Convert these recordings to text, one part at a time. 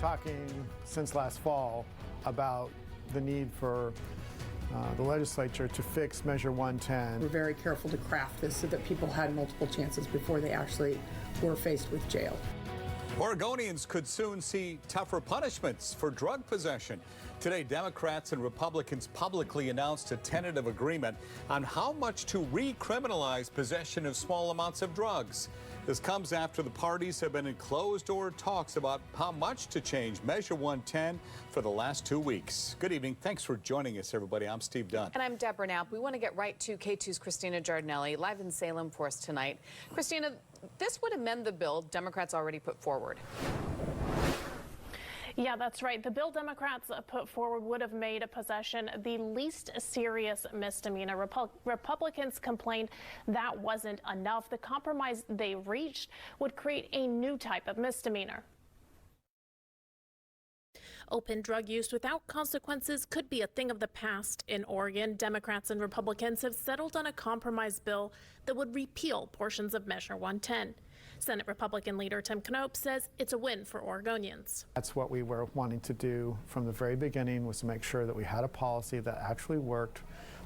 talking since last fall about the need for the legislature to fix Measure 110. We're very careful to craft this so that people had multiple chances before they actually were faced with jail. Oregonians could soon see tougher punishments for drug possession. Today, Democrats and Republicans publicly announced a tentative agreement on how much to recriminalize possession of small amounts of drugs. This comes after the parties have been in closed-door talks about how much to change Measure 110 for the last 2 weeks. Good evening. Thanks for joining us, everybody. I'm Steve Dunn. And I'm Deborah Knapp. We want to get right to K2's Christina Giardinelli, live in Salem for us tonight. Christina, this would amend the bill Democrats already put forward. Yeah, that's right. The bill Democrats put forward would have made a possession the least serious misdemeanor. Republicans complained that wasn't enough. The compromise they reached would create a new type of misdemeanor. Open drug use without consequences could be a thing of the past in Oregon. Democrats and Republicans have settled on a compromise bill that would repeal portions of Measure 110. Senate Republican leader Tim Knopp says it's a win for Oregonians. That's what we were wanting to do from the very beginning, was to make sure that we had a policy that actually worked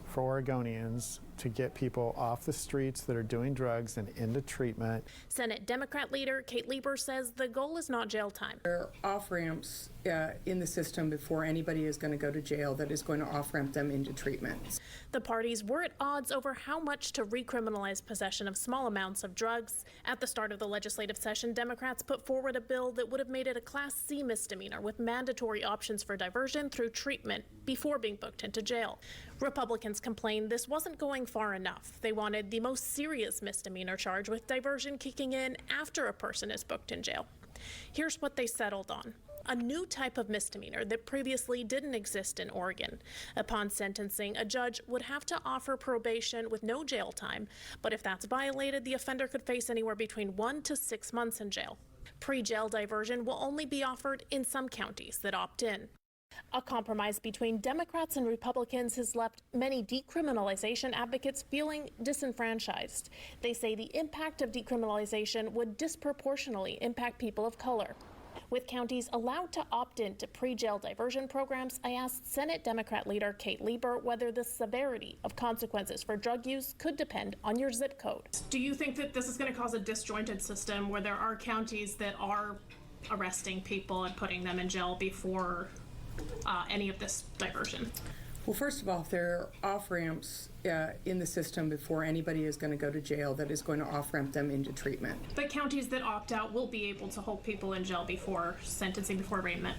for Oregonians to get people off the streets that are doing drugs and into treatment. Senate Democrat leader Kate Lieber says the goal is not jail time. There are off-ramps in the system before anybody is going to go to jail that is going to off-ramp them into treatment. The parties were at odds over how much to recriminalize possession of small amounts of drugs. At the start of the legislative session, Democrats put forward a bill that would have made it a Class C misdemeanor with mandatory options for diversion through treatment before being booked into jail. Republicans complained this wasn't going far enough. They wanted the most serious misdemeanor charge, with diversion kicking in after a person is booked in jail. Here's what they settled on: a new type of misdemeanor that previously didn't exist in Oregon. Upon sentencing, a judge would have to offer probation with no jail time, but if that's violated, the offender could face anywhere between 1 to 6 months in jail. Pre-jail diversion will only be offered in some counties that opt in. A compromise between Democrats and Republicans has left many decriminalization advocates feeling disenfranchised. They say the impact of decriminalization would disproportionately impact people of color. With counties allowed to opt in to pre-jail diversion programs, I asked Senate Democrat leader Kate Lieber whether the severity of consequences for drug use could depend on your zip code. Do you think that this is going to cause a disjointed system where there are counties that are arresting people and putting them in jail before any of this diversion? Well, first of all, if there are off-ramps in the system before anybody is going to go to jail that is going to off-ramp them into treatment. But counties that opt out will be able to hold people in jail before sentencing, before arraignment.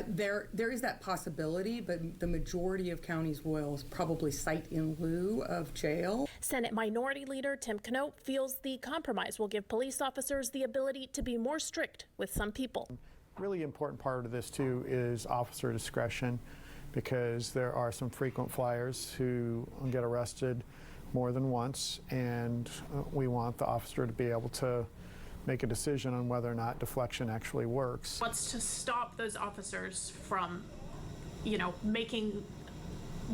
There is that possibility, but the majority of counties will probably cite in lieu of jail. Senate Minority Leader Tim Knopp feels the compromise will give police officers the ability to be more strict with some people. Really important part of this too is officer discretion, because there are some frequent flyers who get arrested more than once, and we want the officer to be able to make a decision on whether or not deflection actually works. What's to stop those officers from, making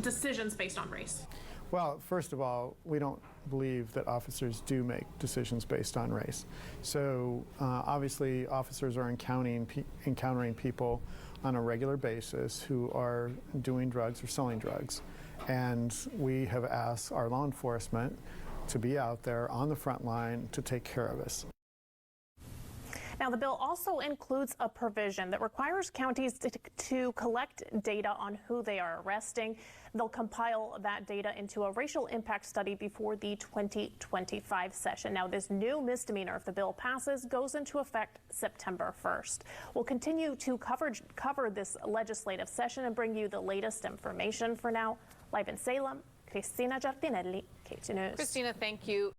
decisions based on race? Well, first of all, we don't believe that officers do make decisions based on race. So obviously officers are encountering people on a regular basis who are doing drugs or selling drugs. And we have asked our law enforcement to be out there on the front line to take care of us. Now, the bill also includes a provision that requires counties to collect data on who they are arresting. They'll compile that data into a racial impact study before the 2025 session. Now, this new misdemeanor, if the bill passes, goes into effect September 1st. We'll continue to cover this legislative session and bring you the latest information. For now, live in Salem, Christina Giardinelli, K2 News. Christina, thank you.